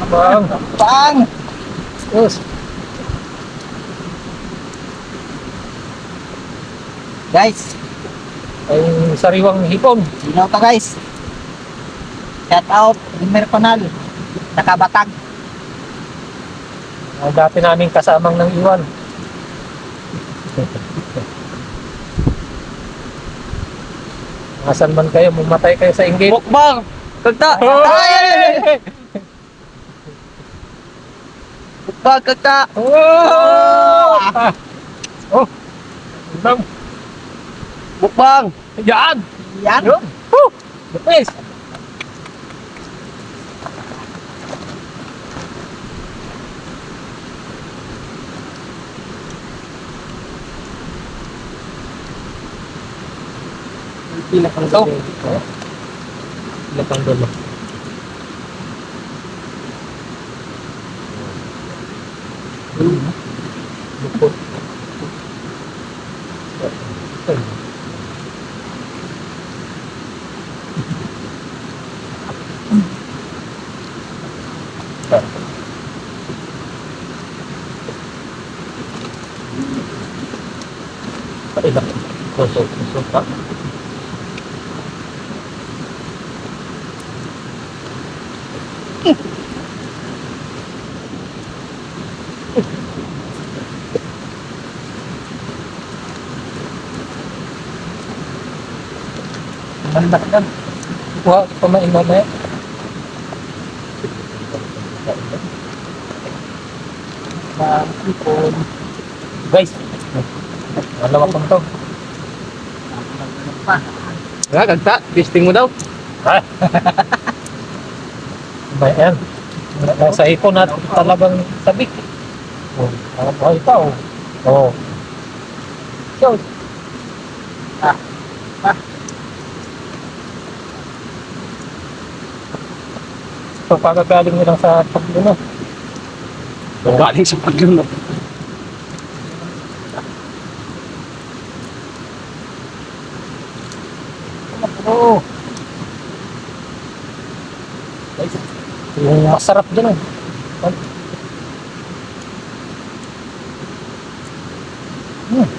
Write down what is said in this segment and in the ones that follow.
Bang. Bang! Yes. Guys, Ay sariwang hipon. sino to guys? Shout out, Limer Panal. Nakabatag. Dati naming kasamang nang iwan. Asan man kayo, mamatay kayo sa inggit. Mukbang! Kagta! Ay! Mukbang, kagta! Oh! Ah. Oh! Bang! Mukbang! Yan! Yan! Yun! Woo! The best! Pinakang Ito. Pinakang dulo. Lupot. Ilang kusok pa. Mandak kan. Wah, pemain mana? Ipon. Guys, dalawa pang to. Kagta, testing mo daw. Ha? Bayan. Nasa ipon at talagang sabik. Oh, ay pa oh. Oh. So, so pagkagaling nilang sa pagluno. Galing sa pagluno. Oo. Yung masarap din eh. Hmm.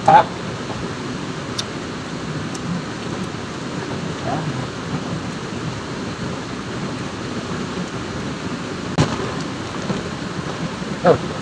Ah. Oh.